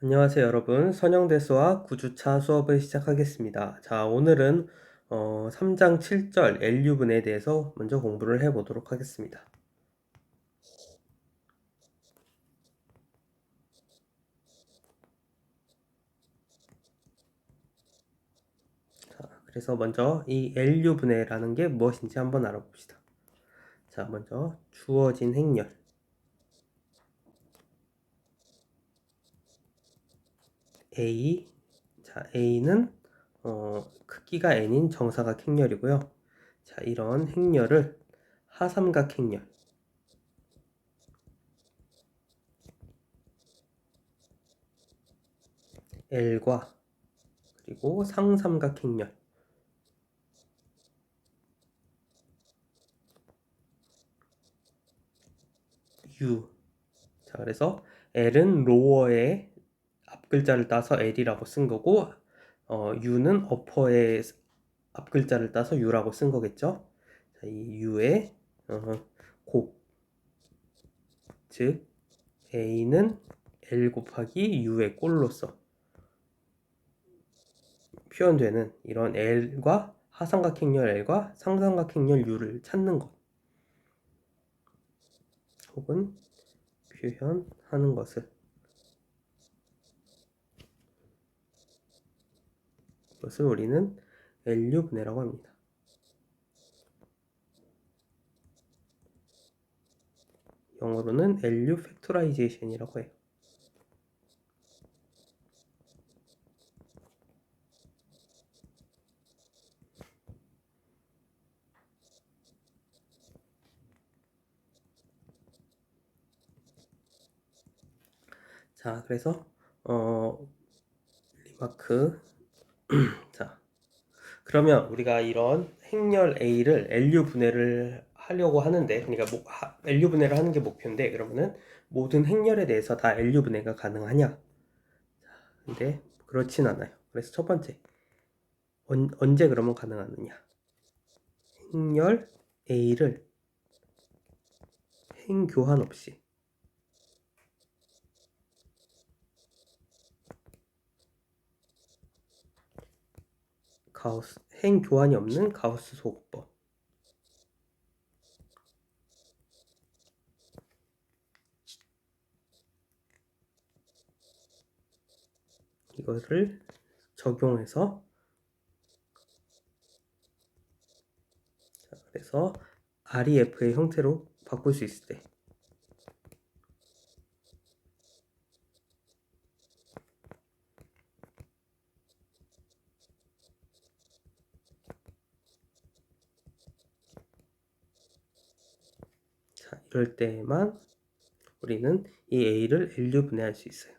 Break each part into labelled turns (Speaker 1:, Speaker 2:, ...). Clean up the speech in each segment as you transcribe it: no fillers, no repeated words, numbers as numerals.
Speaker 1: 안녕하세요, 여러분. 선형대수학 9주차 수업을 시작하겠습니다. 자, 오늘은 3장 7절 LU분해에 대해서 먼저 공부를 해보도록 하겠습니다. 자, 그래서 먼저 이 LU분해라는 게 무엇인지 한번 알아봅시다. 자, 먼저 주어진 행렬 A. 자, A는 크기가 n인 정사각 행렬이고요. 자, 이런 행렬을 하삼각 행렬 L과 그리고 상삼각 행렬 U. 자, 그래서 L은 로어의 앞글자를 따서 L이라고 쓴 거고, U는 어퍼의 앞글자를 따서 U라고 쓴 거겠죠. 자, 이 U의 곱, 즉 A는 L 곱하기 U의 꼴로서 표현되는 이런 L과 하삼각행렬 L과 상삼각행렬 U를 찾는 것, 혹은 표현하는 것을, 이것을 우리는 LU분해라고 합니다. 영어로는 LU 팩토라이제이션이라고 해요. 자, 그래서 리마크. 자, 그러면 우리가 이런 행렬 A를 LU 분해를 하려고 하는데, 그러니까 LU 분해를 하는 게 목표인데, 그러면은 모든 행렬에 대해서 다 LU 분해가 가능하냐? 근데 그렇진 않아요. 그래서 첫 번째, 언제 그러면 가능하느냐? 행렬 A를 행 교환 없이, 행 교환이 없는 가우스 소곱법, 이거를 적용해서, 그래서 REF의 형태로 바꿀 수 있을 때, 자, 이럴 때만 우리는 이 A를 LU 분해할 수 있어요.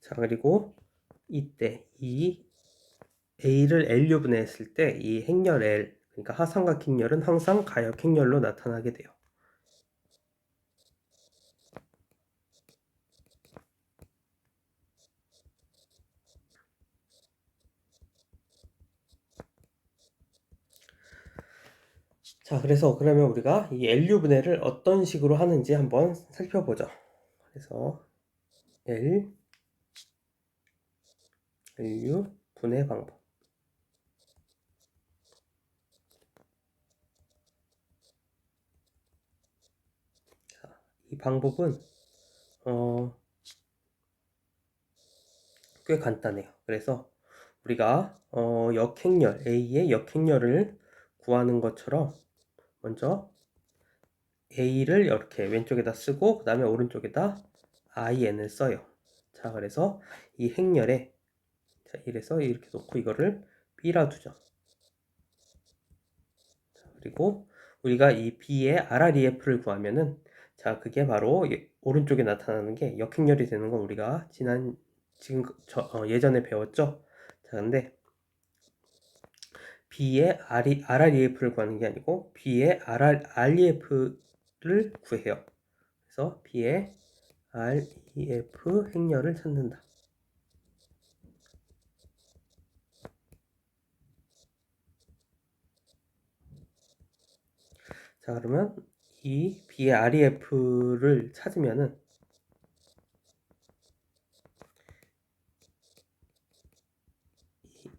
Speaker 1: 자, 그리고 이때 이 A를 LU 분해했을 때 이 행렬 L, 그러니까 하삼각 행렬은 항상 가역 행렬로 나타나게 돼요. 자, 그래서 그러면 우리가 이 LU 분해를 어떤 식으로 하는지 한번 살펴보죠. 그래서 LU 분해 방법. 자, 이 방법은 꽤 간단해요. 그래서 우리가 역행렬 A의 역행렬을 구하는 것처럼 먼저 A를 이렇게 왼쪽에다 쓰고 그 다음에 오른쪽에다 IN을 써요. 자, 그래서 이 행렬에, 자, 이래서 이렇게 놓고 이거를 B라 두죠. 자, 그리고 우리가 이 B의 RREF를 구하면은, 자, 그게 바로 오른쪽에 나타나는 게 역행렬이 되는 건 우리가 예전에 배웠죠. 자, 근데 B의 RREF를 구하는 게 아니고 B의 REF를 구해요. 그래서 B의 REF 행렬을 찾는다. 자, 그러면 이 B의 REF를 찾으면은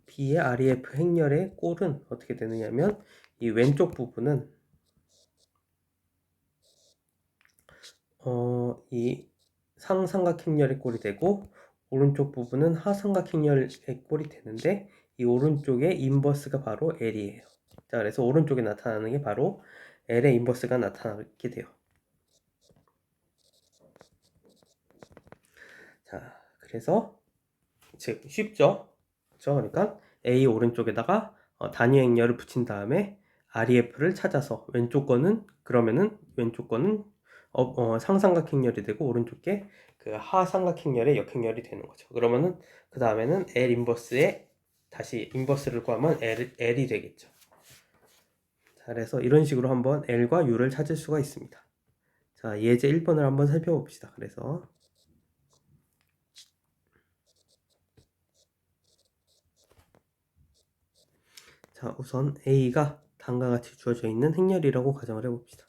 Speaker 1: B의 REF 행렬의 꼴은 어떻게 되느냐면 이 왼쪽 부분은 이 상삼각행렬의 꼴이 되고 오른쪽 부분은 하삼각행렬의 꼴이 되는데 이 오른쪽의 인버스가 바로 L이에요. 자, 그래서 오른쪽에 나타나는 게 바로 L의 인버스가 나타나게 돼요. 자, 그래서 즉 쉽죠? 그렇죠? 그러니까 A 오른쪽에다가 단위 행렬을 붙인 다음에 REF를 찾아서 왼쪽 거는 그러면은 왼쪽 거는 상삼각행렬이 되고 오른쪽 게 그 하삼각행렬의 역행렬이 되는 거죠. 그러면은 그 다음에는 L 인버스에 다시 인버스를 구하면 L이 되겠죠. 자, 그래서 이런 식으로 한번 L과 U를 찾을 수가 있습니다. 자, 예제 1번을 한번 살펴봅시다. 그래서 자, 우선 A가 다음과 같이 주어져 있는 행렬이라고 가정을 해봅시다.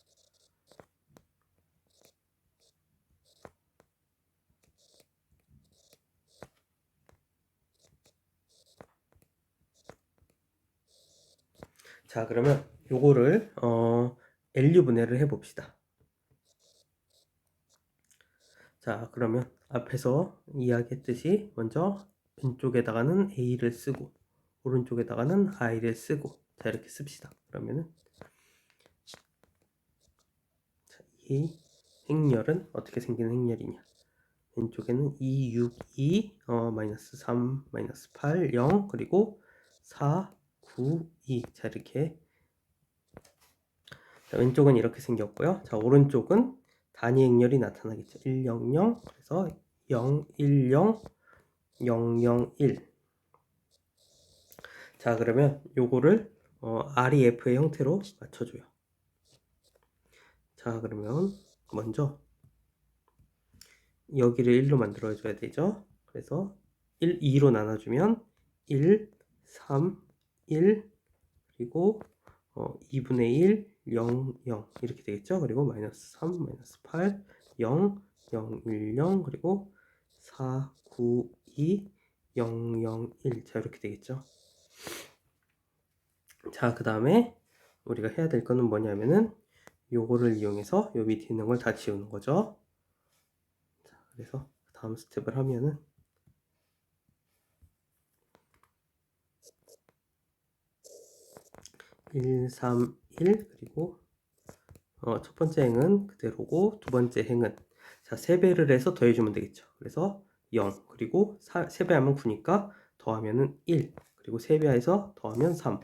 Speaker 1: 자, 그러면 요거를 LU 분해를 해봅시다. 자, 그러면 앞에서 이야기했듯이 먼저 왼쪽에다가는 A를 쓰고 오른쪽에다가는 I를 쓰고 자, 이렇게 씁시다. 그러면은 자, 이 행렬은 어떻게 생기는 행렬이냐? 왼쪽에는 2, 6, 2, 마이너스 3, 마이너스 8, 0, 그리고 4, 9, 2. 자, 이렇게. 자, 왼쪽은 이렇게 생겼고요. 자, 오른쪽은 단위 행렬이 나타나겠죠. 1, 0, 0. 그래서 0, 1, 0, 0, 0, 1. 자, 그러면 요거를 REF의 형태로 맞춰줘요. 자, 그러면 먼저 여기를 1로 만들어줘야 되죠. 그래서 1, 2로 나눠주면 1, 3, 1, 그리고 2분의 1, 0, 0 이렇게 되겠죠. 그리고 마이너스 3, 마이너스 8, 0, 0, 1, 0 그리고 4, 9, 2, 0, 0, 1 자, 이렇게 되겠죠. 자, 그 다음에 우리가 해야 될 거는 뭐냐면은 요거를 이용해서 요 밑에 있는 걸 다 지우는 거죠. 자, 그래서 다음 스텝을 하면은 1, 3, 1 그리고 첫 번째 행은 그대로고 두 번째 행은 자, 3배를 해서 더해주면 되겠죠. 그래서 0 그리고 3배하면 9니까 더하면은 1 그리고 3배해서 더하면 3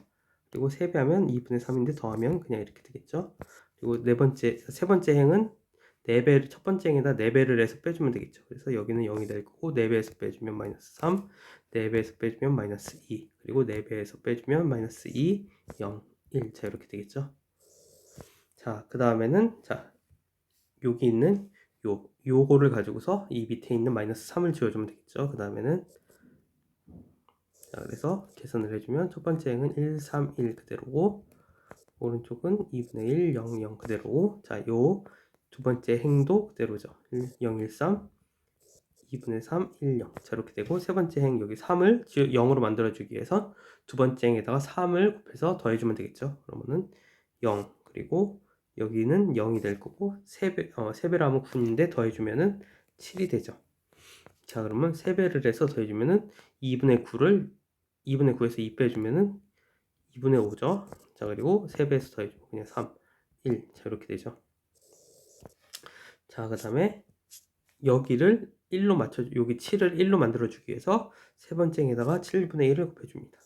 Speaker 1: 그리고 3배하면 2분의 3인데 더하면 그냥 이렇게 되겠죠. 그리고 세 번째 행은 4배, 첫 번째 행에다 4배를 해서 빼주면 되겠죠. 그래서 여기는 0이 될 거고 4배에서 빼주면 마이너스 3 4배에서 빼주면 마이너스 2 그리고 4배에서 빼주면 마이너스 2 0 1 자, 이렇게 되겠죠. 자, 그 다음에는 자, 여기 있는 요거를 가지고서 이 밑에 있는 마이너스 3을 지워주면 되겠죠. 그 다음에는 자, 그래서 계산을 해주면 첫 번째 행은 1, 3, 1 그대로고 오른쪽은 2분의 1, 0, 0 그대로고 자, 요 두 번째 행도 그대로죠. 1, 0, 1, 3 2분의 3, 1, 0 자, 이렇게 되고 세 번째 행 여기 3을 0으로 만들어주기 위해서 두 번째 행에다가 3을 곱해서 더해주면 되겠죠. 그러면은 0 그리고 여기는 0이 될 거고 3배를 하면 9인데 더해주면은 7이 되죠. 자, 그러면 3배를 해서 더해주면은 2분의 9에서 2 빼주면은 2분의 5죠. 자, 그리고 3배에서 더해주면 그냥 3, 1. 자, 이렇게 되죠. 자, 그 다음에 여기를 1로 여기 7을 1로 만들어주기 위해서 세 번째 행에다가 7분의 1을 곱해줍니다.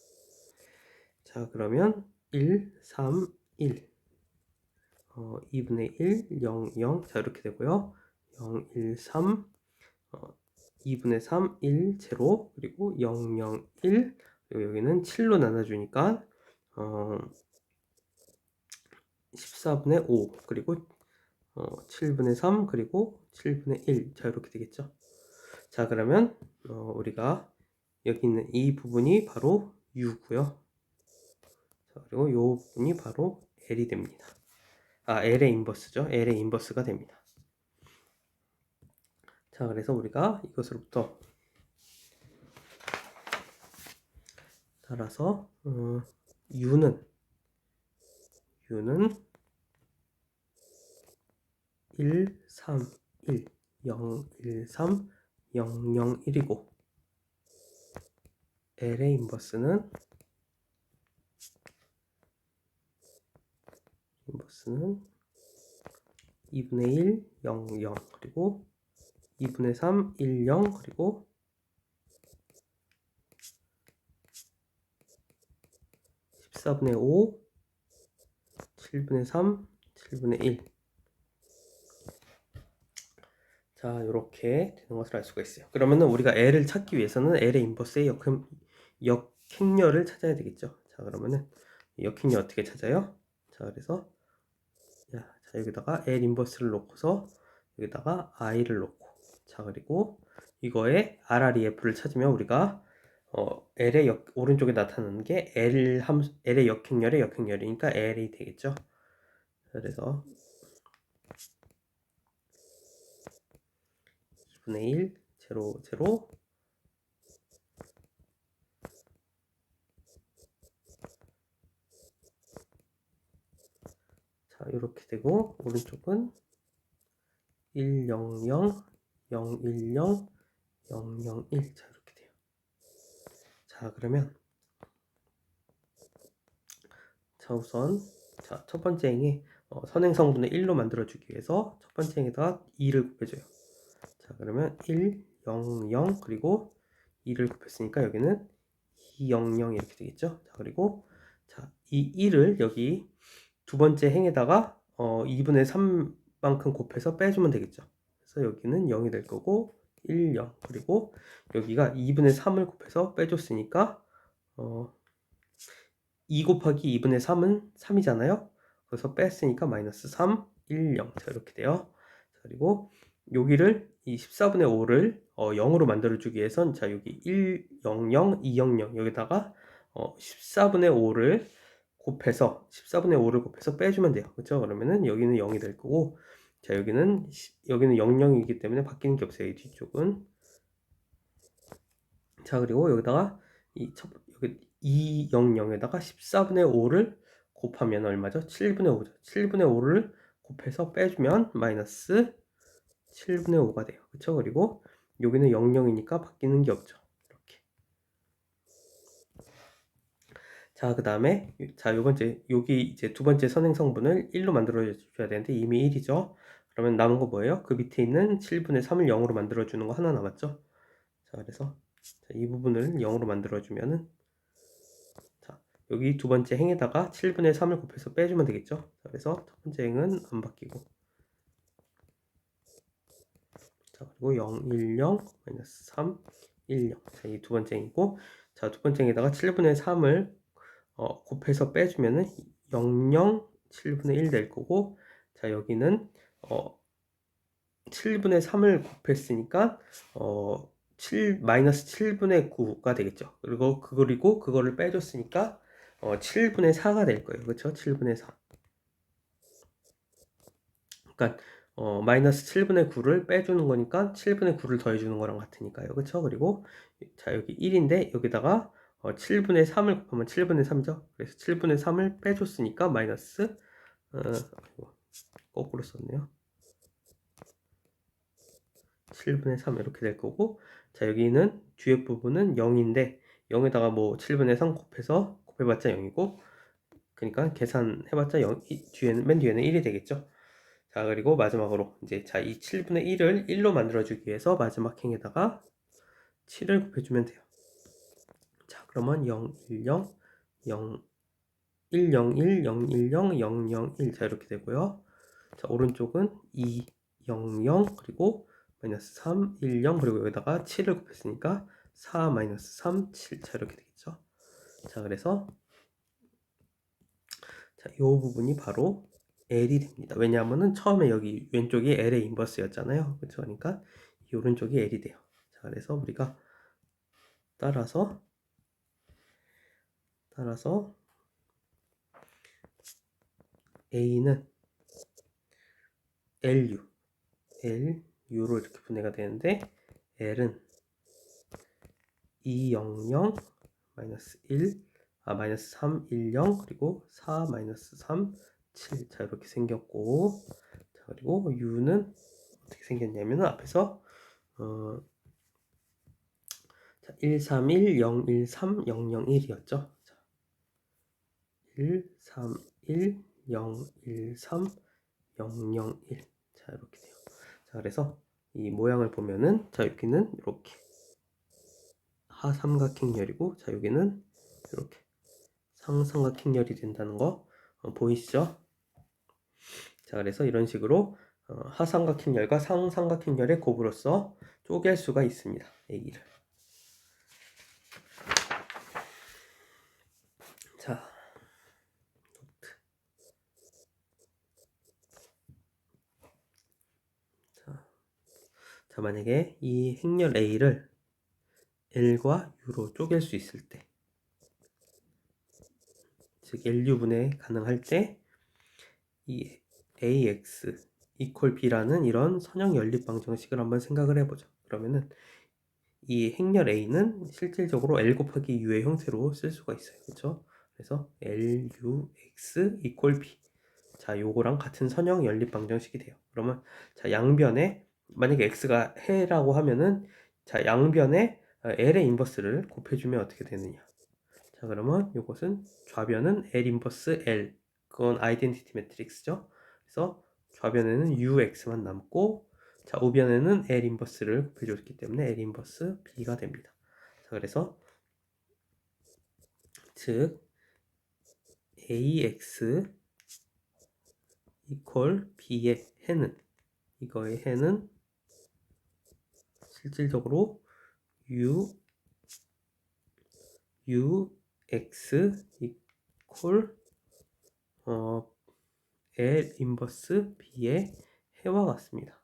Speaker 1: 자, 그러면 1, 3, 1. 2분의 1, 0, 0. 자, 이렇게 되고요. 0, 1, 3, 2분의 3, 1, 제로. 그리고 0, 0, 1. 그리고 여기는 7로 나눠주니까 14분의 5. 그리고 7분의 3. 그리고 7분의 1. 자, 이렇게 되겠죠. 자, 그러면 우리가 여기 있는 이 부분이 바로 U고요. 자, 그리고 이 부분이 바로 L이 됩니다. L의 인버스죠. L의 인버스가 됩니다. 자, 그래서 우리가 이것으로부터 따라서 U는 1, 3, 1, 0, 1, 3, 0, 0, 1이고 L의 인버스는 2분의 1, 0, 0 그리고 2분의 3, 1, 0 그리고 14분의 5, 7분의 3, 7분의 1. 자, 이렇게 되는 것을 알 수가 있어요. 그러면은 우리가 L을 찾기 위해서는 L의 인버스의 역행렬을 찾아야 되겠죠. 자, 그러면은 역행렬 어떻게 찾아요? 자, 그래서 자, 여기다가 L 인버스를 놓고서 여기다가 I를 놓고 자, 그리고 이거에 RREF를 찾으면 우리가 L의 오른쪽에 나타나는 게 L의 역행렬의 역행렬이니까 L이 되겠죠. 그래서 2분의 1, 0, 0 자, 이렇게 되고 오른쪽은 1, 0, 0, 0, 1, 0, 0, 0, 1 자, 이렇게 돼요. 자, 그러면 자, 우선 자, 첫 번째 행에 선행성분을 1로 만들어주기 위해서 첫 번째 행에다가 2를 곱해줘요. 자, 그러면 1, 0, 0 그리고 2를 곱했으니까 여기는 2, 0, 0 이렇게 되겠죠. 자, 그리고 자, 이 1을 여기 두 번째 행에다가 2분의 3만큼 곱해서 빼주면 되겠죠. 그래서 여기는 0이 될 거고 1, 0 그리고 여기가 2분의 3을 곱해서 빼줬으니까 2 곱하기 2분의 3은 3이잖아요. 그래서 뺐으니까 마이너스 3, 1, 0. 자, 이렇게 돼요. 자, 그리고 여기를 이 14분의 5를 0으로 만들어주기 위해선 자, 여기 1, 0, 0, 2, 0, 0 여기다가 14분의 5를 곱해서 14분의 5를 곱해서 빼주면 돼요. 그렇죠? 그러면은 여기는 0이 될 거고 자, 여기는 0, 0이기 때문에 바뀌는 게 없어요. 이 뒤쪽은. 자, 그리고 여기다가 여기 2, 0, 0에다가 14분의 5를 곱하면 얼마죠? 7분의 5죠. 7분의 5를 곱해서 빼주면 마이너스 7분의 5가 돼요. 그쵸? 그리고 여기는 0, 0이니까 바뀌는 게 없죠. 이렇게. 자, 그 다음에 자, 여기 이제 두 번째 선행성분을 1로 만들어 줘야 되는데 이미 1이죠. 그러면 남은 거 뭐예요? 그 밑에 있는 7분의 3을 0으로 만들어 주는 거 하나 남았죠. 자, 그래서 이 부분을 0으로 만들어 주면은 자, 여기 두 번째 행에다가 7분의 3을 곱해서 빼주면 되겠죠. 자, 그래서 첫 번째 행은 안 바뀌고 자, 그리고 0, 1, 0, 마이너스 3, 1, 0 자, 이 두 번째 행이고 자, 두 번째 행에다가 7분의 3을 곱해서 빼주면은 0, 0, 7분의 1 될 거고 자, 여기는 7분의 3을 곱했으니까 마이너스 7분의 9가 되겠죠. 그리고 그거를 빼줬으니까 7분의 4가 될 거예요. 그렇죠? 7분의 4. 그러니까 마이너스 7분의 9를 빼주는 거니까 7분의 9를 더해주는 거랑 같으니까요. 그렇죠? 그리고 자, 여기 1인데 여기다가 7분의 3을 곱하면 7분의 3죠. 그래서 7분의 3을 빼줬으니까 마이너스 거꾸로 썼네요. 7분의 3 이렇게 될 거고 자, 여기는 뒤에 부분은 0인데 0에다가 뭐 7분의 3 곱해봤자 0이고 그러니까 계산해봤자 맨 뒤에는 1이 되겠죠. 자, 그리고 마지막으로 이제 자, 이 7분의 1을 1로 만들어주기 위해서 마지막 행에다가 7을 곱해주면 돼요. 자, 그러면 0, 1, 0, 0, 1, 0, 1, 0, 1, 0, 0, 0, 1. 자, 이렇게 되고요. 자, 오른쪽은 2, 0, 0, 그리고 마이너스 3, 1, 0, 그리고 여기다가 7을 곱했으니까 4, 마이너스 3, 7. 자, 이렇게 되겠죠. 자, 그래서 자, 이 부분이 바로 L이 됩니다. 왜냐하면은 처음에 여기 왼쪽이 L의 인버스였잖아요. 그렇죠? 그러니까 이 오른쪽이 L이 돼요. 자, 그래서 우리가 따라서 A는 LU로 이렇게 분해가 되는데 L은 200 마이너스 1 마이너스 3 10 그리고 4 마이너스 3 7 자 이렇게 생겼고 자 그리고 U는 어떻게 생겼냐면 앞에서 131 013 001이었죠. 131 013 001 자 이렇게 돼요. 자 그래서 이 모양을 보면은 자 여기는 이렇게 하삼각행렬이고 자 여기는 이렇게 상삼각행렬이 된다는 거 보이시죠? 자 그래서 이런 식으로 하삼각행렬과 상삼각행렬의 곱으로써 쪼갤 수가 있습니다. A를. 자, 자 만약에 이 행렬 A를 L과 U로 쪼갤 수 있을 때, 즉 LU분해 가능할 때 이 AX equal B라는 이런 선형 연립 방정식을 한번 생각을 해보죠. 그러면은 이 행렬 A는 실질적으로 L 곱하기 U의 형태로 쓸 수가 있어요. 그렇죠? 그래서 LUX equal B 자 요거랑 같은 선형 연립 방정식이 돼요. 그러면 자 양변에 만약에 X가 해라고 하면은 자 양변에 L의 인버스를 곱해주면 어떻게 되느냐. 자 그러면 이것은 좌변은 L 인버스 L 그건 아이덴티티 매트릭스죠. 그래서 좌변에는 UX만 남고 자 우변에는 L 인버스를 곱해줬기 때문에 L 인버스 B가 됩니다. 자 그래서 즉 AX 이퀄 B의 해는 이거의 해는 실질적으로 UX 이퀄 L 인버스 B의 해와 같습니다.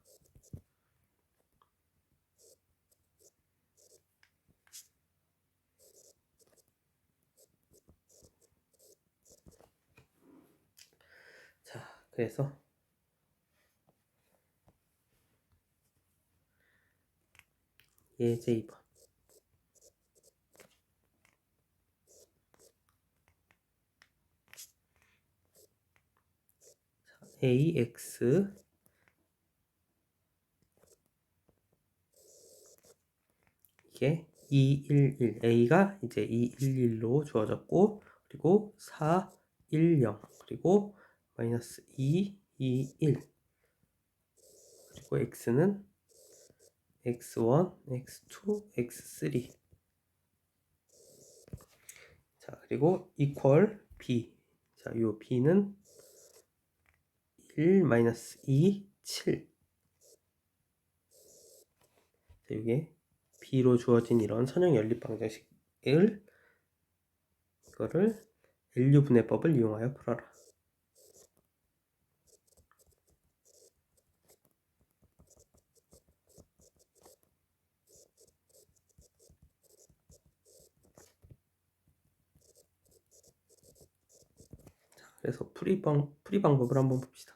Speaker 1: 자, 그래서 예제 2번 AX 이게 211 A가 이제 211로 주어졌고 그리고 410 그리고 마이너스 221 그리고 X는 X1, X2, X3 자 그리고 equal B 자 요 B는 1 마이너스 2 7 자, 이게 B로 주어진 이런 선형 연립 방정식을 이거를 LU 분해법을 이용하여 풀어라. 자, 그래서 풀이 방법을 한번 봅시다.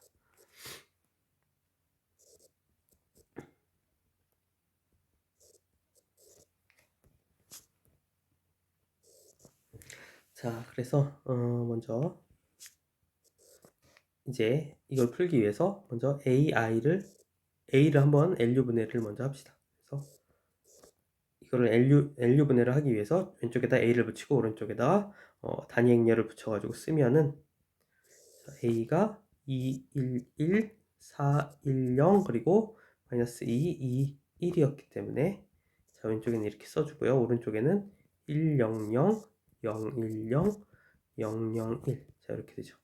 Speaker 1: 자, 그래서 먼저 이제 이걸 풀기 위해서 먼저 A를 한번 LU 분해를 먼저 합시다. 그래서 이거를 LU 분해를 하기 위해서 왼쪽에다 A를 붙이고 오른쪽에다 단위 행렬을 붙여가지고 쓰면은 자, A가 211, 410 그리고 마이너스 2, 2, 1이었기 때문에 자 왼쪽에는 이렇게 써주고요. 오른쪽에는 100, 010, 001 자 이렇게 되죠.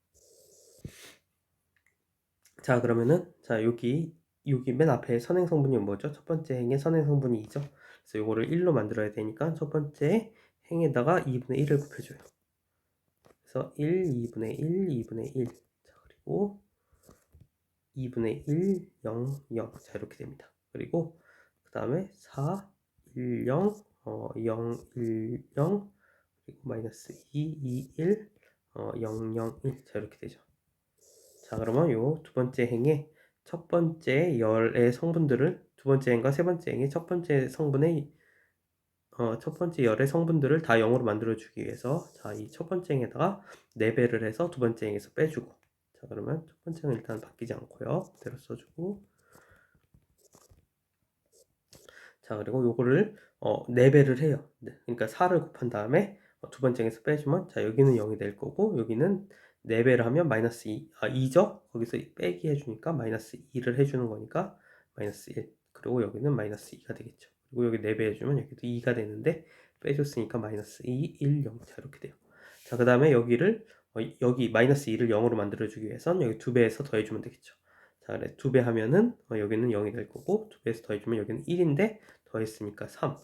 Speaker 1: 자 그러면은 자 여기 맨 앞에 선행 성분이 뭐죠? 첫 번째 행의 선행 성분이 2죠. 그래서 요거를 1로 만들어야 되니까 첫 번째 행에다가 2분의 1을 곱해줘요. 그래서 1, 2분의 1, 2분의 1 자 그리고 2분의 1, 0, 0 자 이렇게 됩니다. 그리고 그 다음에 4, 1, 0, 0, 1, 0 그리고 마이너스 2, 2, 1, 0, 0, 1 자 이렇게 되죠. 자 그러면 요 두 번째 행에 첫 번째 열의 성분들을 두 번째 행과 세 번째 행의 첫 번째 성분의 첫 번째 열의 성분들을 다 0으로 만들어주기 위해서 자, 이 첫 번째 행에다가 4배를 해서 두 번째 행에서 빼주고 자, 그러면 첫 번째 행은 일단 바뀌지 않고요. 그대로 써주고 자, 그리고 요거를 4배를 해요. 네, 그러니까 4를 곱한 다음에 두 번째 행에서 빼주면 자, 여기는 0이 될 거고 여기는 4배를 하면 마이너스 2죠? 거기서 빼기 해주니까 마이너스 2를 해주는 거니까 마이너스 1 그리고 여기는 마이너스 2가 되겠죠. 그리고 여기 4배 해주면 여기도 2가 되는데 빼줬으니까 마이너스 2, 1, 0 자, 이렇게 돼요. 자, 그 다음에 여기를 여기 마이너스 2를 0으로 만들어주기 위해선 여기 2배에서 더해주면 되겠죠. 자, 그래 2배 하면은 여기는 0이 될 거고 2배에서 더해주면 여기는 1인데 더했으니까 3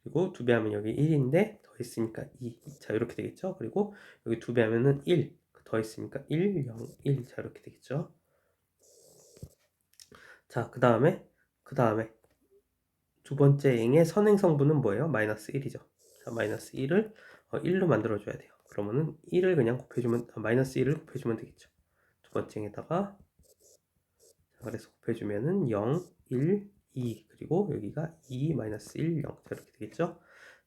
Speaker 1: 그리고 2배 하면 여기 1인데 더했으니까 2 자, 이렇게 되겠죠. 그리고 여기 2배 하면은 1 더했으니까 1, 0, 1 자, 이렇게 되겠죠. 자, 그 다음에 두 번째 행의 선행 성분은 뭐예요? 마이너스 1이죠. 자, 마이너스 1을 1로 만들어줘야 돼요. 그러면은 1을 그냥 곱해주면 마이너스 1을 곱해주면 되겠죠. 두 번째 행에다가 자, 그래서 곱해주면은 0, 1, 2 그리고 여기가 2, 마이너스 1, 0 자, 이렇게 되겠죠.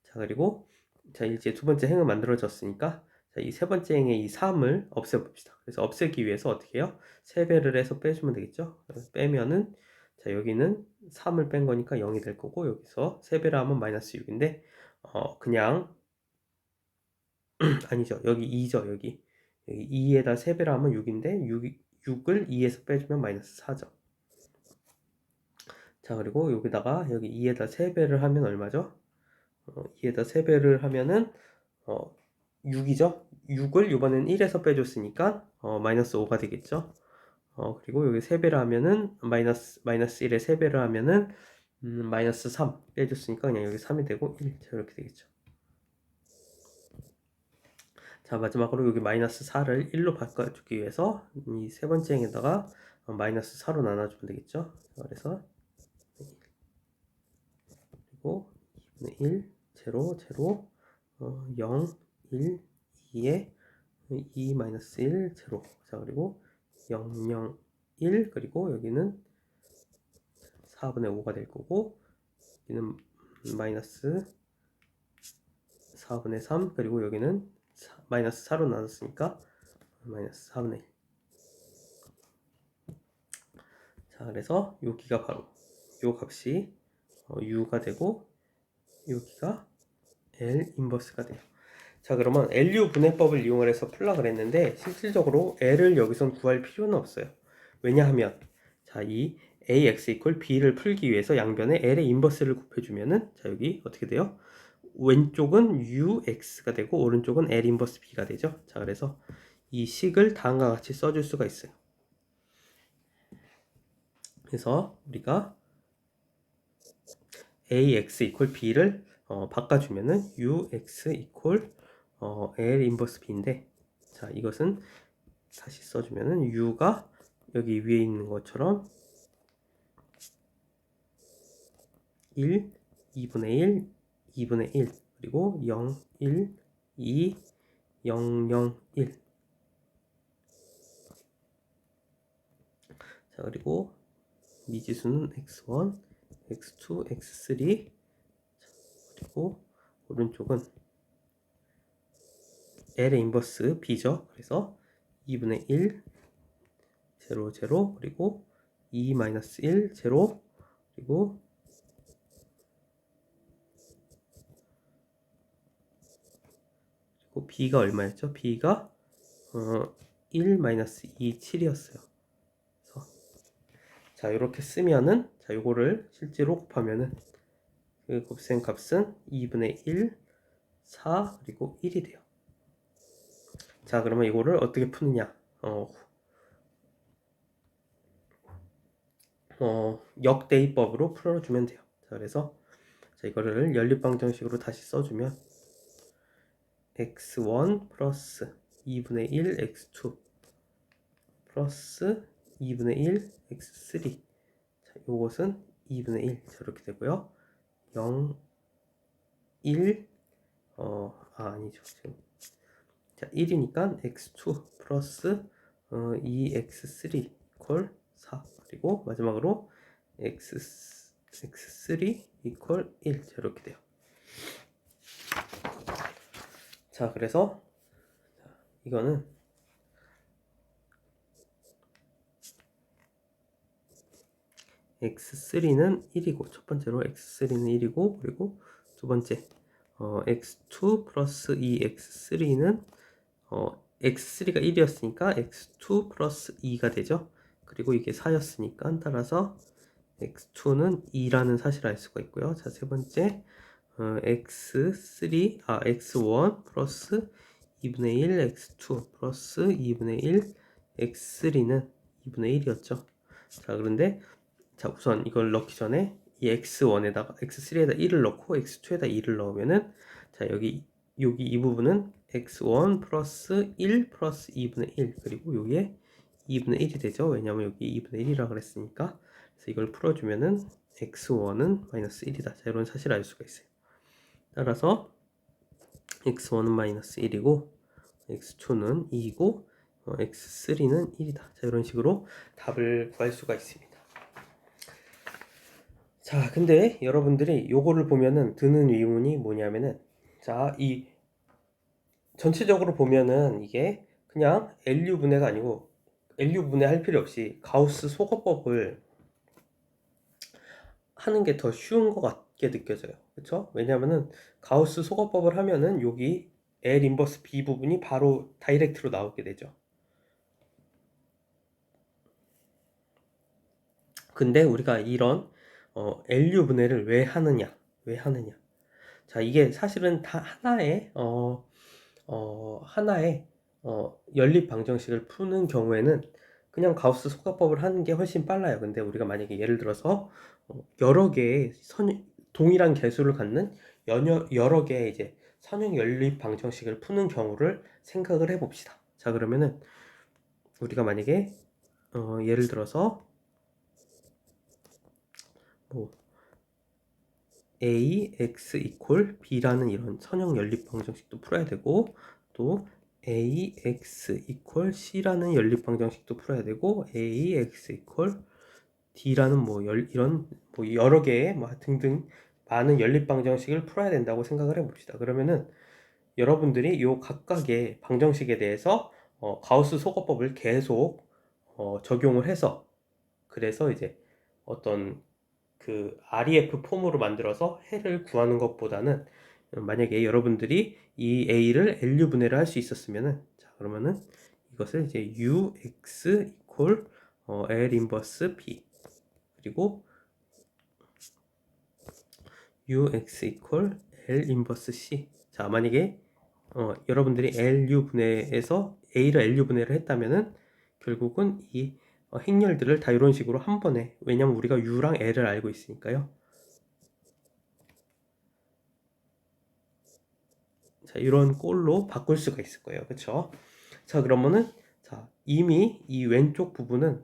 Speaker 1: 자, 그리고 자, 이제 두 번째 행은 만들어졌으니까 자, 이 세 번째 행의 이 3을 없애봅시다. 그래서 없애기 위해서 어떻게 해요? 3배를 해서 빼주면 되겠죠. 빼면은 자, 여기는 3을 뺀 거니까 0이 될 거고 여기서 3배를 하면 마이너스 6인데 그냥 아니죠. 여기 2죠. 여기 2에다 3배를 하면 6인데 6을 2에서 빼주면 마이너스 4죠. 자, 그리고 여기다가 여기 2에다 3배를 하면 얼마죠? 2에다 3배를 하면은 6이죠? 6을 이번엔 1에서 빼줬으니까 마이너스 5가 되겠죠? 그리고 여기 3배를 하면은 마이너스 1에 3배를 하면은 마이너스 3 빼줬으니까 그냥 여기 3이 되고 1 이렇게 되겠죠. 자, 마지막으로 여기 마이너스 4를 1로 바꿔주기 위해서 이 세 번째 행에다가 마이너스 4로 나눠주면 되겠죠. 그래서 그리고 2분의 1 제로 0 1 2에 2 마이너스 1 제로 자, 그리고 0 0 1 그리고 여기는 4분의 5가 될 거고 여기는 마이너스 4분의 3 그리고 여기는 마이너스 4로 나눴으니까 마이너스 4분의 1 자, 그래서 여기가 바로 요 값이 u가 되고 여기가 L 인버스가 돼요. 자, 그러면 LU 분해법을 이용을 해서 풀라 그랬는데 실질적으로 L을 여기선 구할 필요는 없어요. 왜냐하면 자, 이 AX 이퀄 B를 풀기 위해서 양변에 L의 인버스를 곱해주면은 자, 여기 어떻게 돼요? 왼쪽은 UX가 되고 오른쪽은 L 인버스 B가 되죠. 자, 그래서 이 식을 다음과 같이 써줄 수가 있어요. 그래서 우리가 AX 이퀄 B를 바꿔주면은 UX 이퀄 L 인버스 B인데 자, 이것은 다시 써주면은 U가 여기 위에 있는 것처럼 1, 2분의 1, 2분의 1 그리고 0, 1, 2, 0, 0, 1 자, 그리고 미지수는 x1, x2, x3 그리고 오른쪽은 L의 인버스 B죠. 그래서 2분의 1 0, 0 그리고 2 마이너스 1 0 그리고 B가 얼마였죠? B가 1 마이너스 2 7이었어요. 자, 이렇게 쓰면은 자, 요거를 실제로 곱하면은 그 곱셈 값은 2분의 1 4 그리고 1이 돼요. 자, 그러면 이거를 어떻게 푸느냐? 역대입법으로 풀어주면 돼요. 자, 그래서 자, 이거를 연립방정식으로 다시 써주면 x1 플러스 2분의 1 x2 플러스 2분의 1 x3 자, 요것은 2분의 1 자, 이렇게 되고요. 0 1 아니죠. 지금 자, 1이니까 x2 플러스 2x3 이퀄 4 그리고 마지막으로 x3 equal 1 이렇게 돼요. 자, 그래서 이거는 x3는 1이고 첫 번째로 x3는 1이고 그리고 두 번째 x2 플러스 2x3는 x3가 1이었으니까 x2 플러스 2가 되죠. 그리고 이게 4였으니까 따라서 x2는 2라는 사실을 알 수가 있고요. 자, 세 번째 x1 플러스 2분의 1 x2 플러스 2분의 1 x3는 2분의 1이었죠. 자, 그런데 자, 우선 이걸 넣기 전에 이 x1에다가 x3에다 1을 넣고 x2에다 2를 넣으면은 자, 여기 이 부분은 x1 플러스 1 플러스 2분의 1 그리고 여기에 2분의 1이 되죠. 왜냐면 여기 2분의 1이라 그랬으니까. 그래서 이걸 풀어주면은 x1은 마이너스 1이다. 자, 이런 사실을 알 수가 있어요. 따라서 x1은 마이너스 1이고 x2는 2이고 x3는 1이다. 자, 이런 식으로 답을 구할 수가 있습니다. 자, 근데 여러분들이 요거를 보면은 드는 의문이 뭐냐면은 자, 이 전체적으로 보면은 이게 그냥 LU 분해가 아니고 LU 분해할 필요 없이 가우스 소거법을 하는 게 더 쉬운 것 같게 느껴져요. 그렇죠? 왜냐면은 가우스 소거법을 하면은 여기 L 인버스 B 부분이 바로 다이렉트로 나오게 되죠. 근데 우리가 이런 LU 분해를 왜 하느냐? 자, 이게 사실은 다 하나의 연립 방정식을 푸는 경우에는 그냥 가우스 소가법을 하는 게 훨씬 빨라요. 근데 우리가 만약에 예를 들어서 여러 개의 동일한 개수를 갖는 여러 개의 이제 선형 연립 방정식을 푸는 경우를 생각을 해봅시다. 자, 그러면은 우리가 만약에 예를 들어서 뭐 ax equal b라는 이런 선형 연립 방정식도 풀어야 되고 또 ax equal c라는 연립 방정식도 풀어야 되고 ax equal d라는 이런 여러 개의 등등 많은 연립 방정식을 풀어야 된다고 생각을 해봅시다. 그러면은 여러분들이 요 각각의 방정식에 대해서 가우스 소거법을 계속 적용을 해서 그래서 이제 어떤 그 REF 폼으로 만들어서 해를 구하는 것보다는 만약에 여러분들이 이 A를 LU 분해를 할 수 있었으면은 자, 그러면은 이것을 이제 UX equal L 인버스 B 그리고 UX equal L 인버스 C. 자, 만약에 여러분들이 LU 분해에서 A를 LU 분해를 했다면은 결국은 이 행렬들을 다 이런 식으로 한 번에 왜냐면 우리가 U랑 L을 알고 있으니까요. 자, 이런 꼴로 바꿀 수가 있을 거예요. 그쵸? 자, 그러면은 자, 이미 이 왼쪽 부분은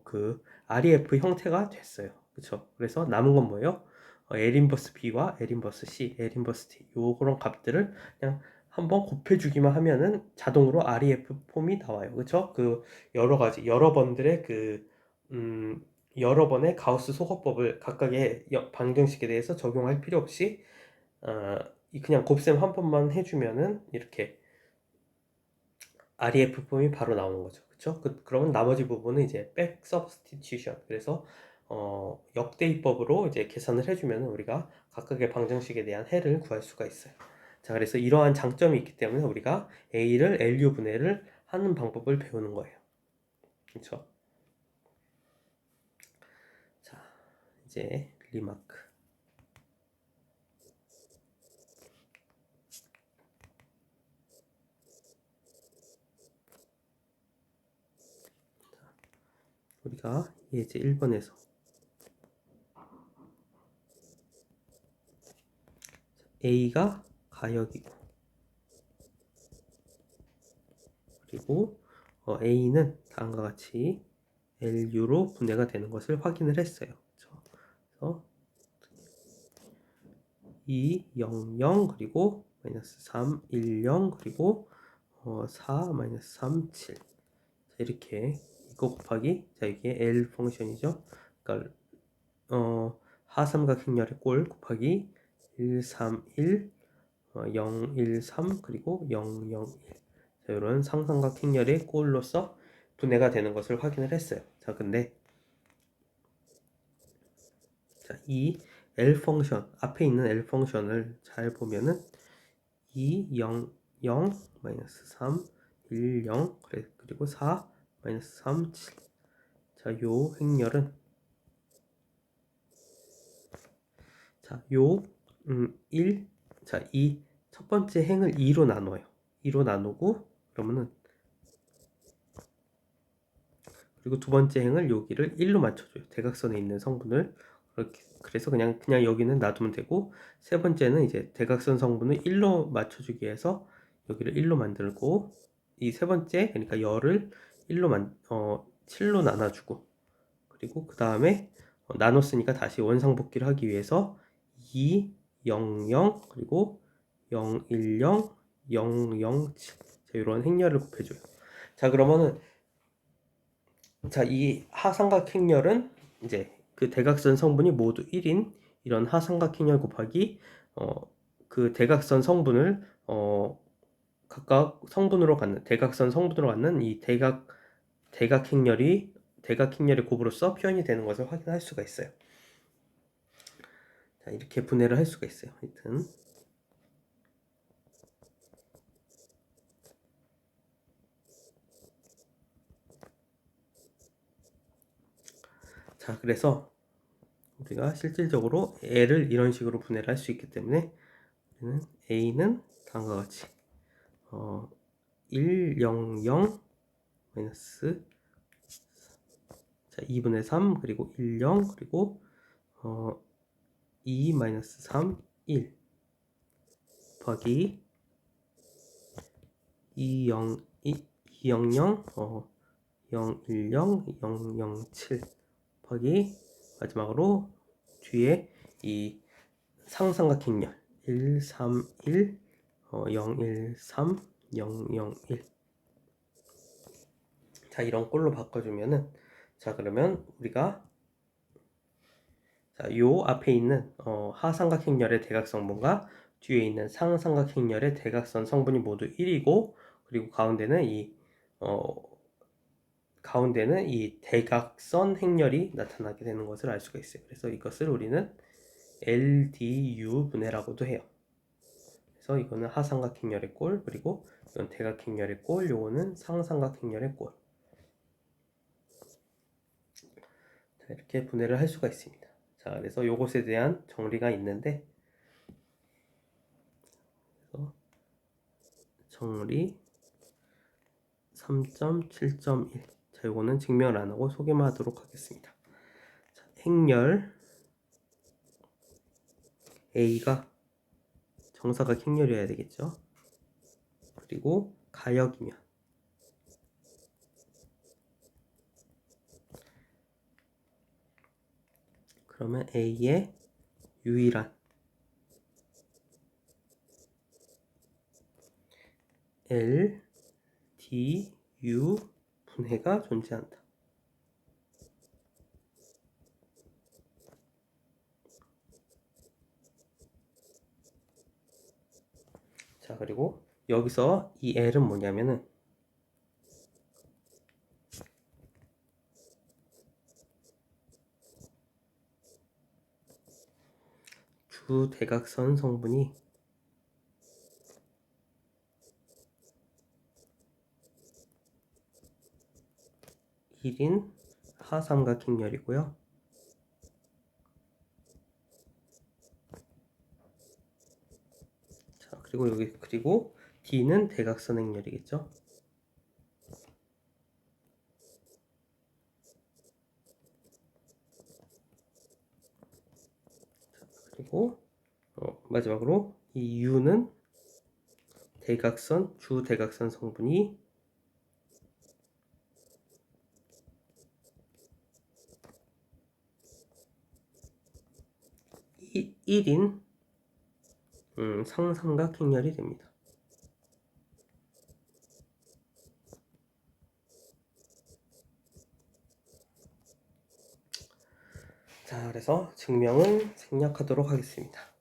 Speaker 1: 그 REF 형태가 됐어요. 그쵸? 그래서 남은 건 뭐예요? L 인버스 B와 L 인버스 C, L 인버스 T 요런 값들을 그냥 한번 곱해주기만 하면은 자동으로 REF 폼이 나와요. 그쵸? 그 여러 가지 여러 번들의 여러 번의 가우스 소거법을 각각의 방정식에 대해서 적용할 필요 없이 그냥 곱셈 한 번만 해주면은 이렇게 REF 폼이 바로 나오는 거죠. 그쵸? 그러면 나머지 부분은 이제 백 서브스티튜션. 그래서 역대입법으로 이제 계산을 해주면 우리가 각각의 방정식에 대한 해를 구할 수가 있어요. 자, 그래서 이러한 장점이 있기 때문에 우리가 A를 LU 분해를 하는 방법을 배우는 거예요. 그쵸? 자, 이제 리마크. 우리가 예제 1번에서 A가 가역이고 그리고 A는 다음과 같이 LU로 분해가 되는 것을 확인을 했어요. 그래서 2, 0, 0 그리고 마이너스 3, 1, 0 그리고 4, 마이너스 3, 7 자, 이렇게 이거 곱하기 자 이게 L 펑션이죠. 그러니까 하삼각 행렬의 꼴 곱하기 1, 3, 1, 0, 1, 3 그리고 0, 0, 1 자, 이런 상삼각 행렬의 꼴로서 분해가 되는 것을 확인을 했어요. 자 근데 자, 이 L 펑션 앞에 있는 L 펑션을 잘 보면은 2, 0, 0, 마이너스 3, 1, 0 그리고 4, 마이너스 3, 7 자, 요 행렬은 자, 요 1, 자, 이 첫 번째 행을 2로 나눠요. 2로 나누고 그러면은 그리고 두 번째 행을 여기를 1로 맞춰줘요. 대각선에 있는 성분을 그렇게 그래서 그냥 여기는 놔두면 되고 세 번째는 이제 대각선 성분을 1로 맞춰주기 위해서 여기를 1로 만들고 이 세 번째 그러니까 열을 7로 나눠주고 그리고 그 다음에 나눴으니까 다시 원상복귀를 하기 위해서 2, 0, 0 그리고 0, 1, 0, 0, 0, 7 자, 이런 행렬을 곱해줘요. 자 그러면은 자, 이 하삼각 행렬은 이제 그 대각선 성분이 모두 1인 이런 하삼각 행렬 곱하기 그 대각선 성분을 각각 성분으로 갖는 대각선 성분으로 갖는 이 대각 행렬의 곱으로서 표현이 되는 것을 확인할 수가 있어요. 자, 이렇게 분해를 할 수가 있어요. 하여튼 자, 그래서 우리가 실질적으로 L을 이런 식으로 분해를 할 수 있기 때문에 A는 다음과 같이 1, 0, 0 마이너스 자 2분의 3 그리고 1, 0 그리고 2 마이너스 3, 1 곱하기 2, 0, 2, 0, 0 0, 1, 0, 0, 0, 7 곱하기 마지막으로 뒤에 이 상삼각 행렬 1, 3, 1 0, 1, 3, 0, 0, 1 자 이런 꼴로 바꿔주면은 자 그러면 우리가 자, 요 앞에 있는 하삼각 행렬의 대각선 성분과 뒤에 있는 상삼각 행렬의 대각선 성분이 모두 1이고 그리고 가운데는 이 대각선 행렬이 나타나게 되는 것을 알 수가 있어요. 그래서 이것을 우리는 LDU 분해라고도 해요. 그래서 이거는 하삼각 행렬의 꼴 그리고 이건 대각 행렬의 꼴 요거는 상삼각 행렬의 꼴 자, 이렇게 분해를 할 수가 있습니다. 자, 그래서 요것에 대한 정리가 있는데 정리 3.7.1 자, 요거는 증명을 안 하고 소개만 하도록 하겠습니다. 자, 행렬 A가 정사각 행렬이어야 되겠죠. 그리고 가역이면 그러면 A의 유일한 L, D, U 분해가 존재한다. 자, 그리고 여기서 이 L은 뭐냐면은 주대각선 성분이 1인 하삼각 행렬이고요. 자, 그리고 D는 대각선 행렬이겠죠. 자, 그리고 마지막으로 이 U는 주대각선 성분이 1인 상삼각 행렬이 됩니다. 자, 그래서 증명은 생략하도록 하겠습니다.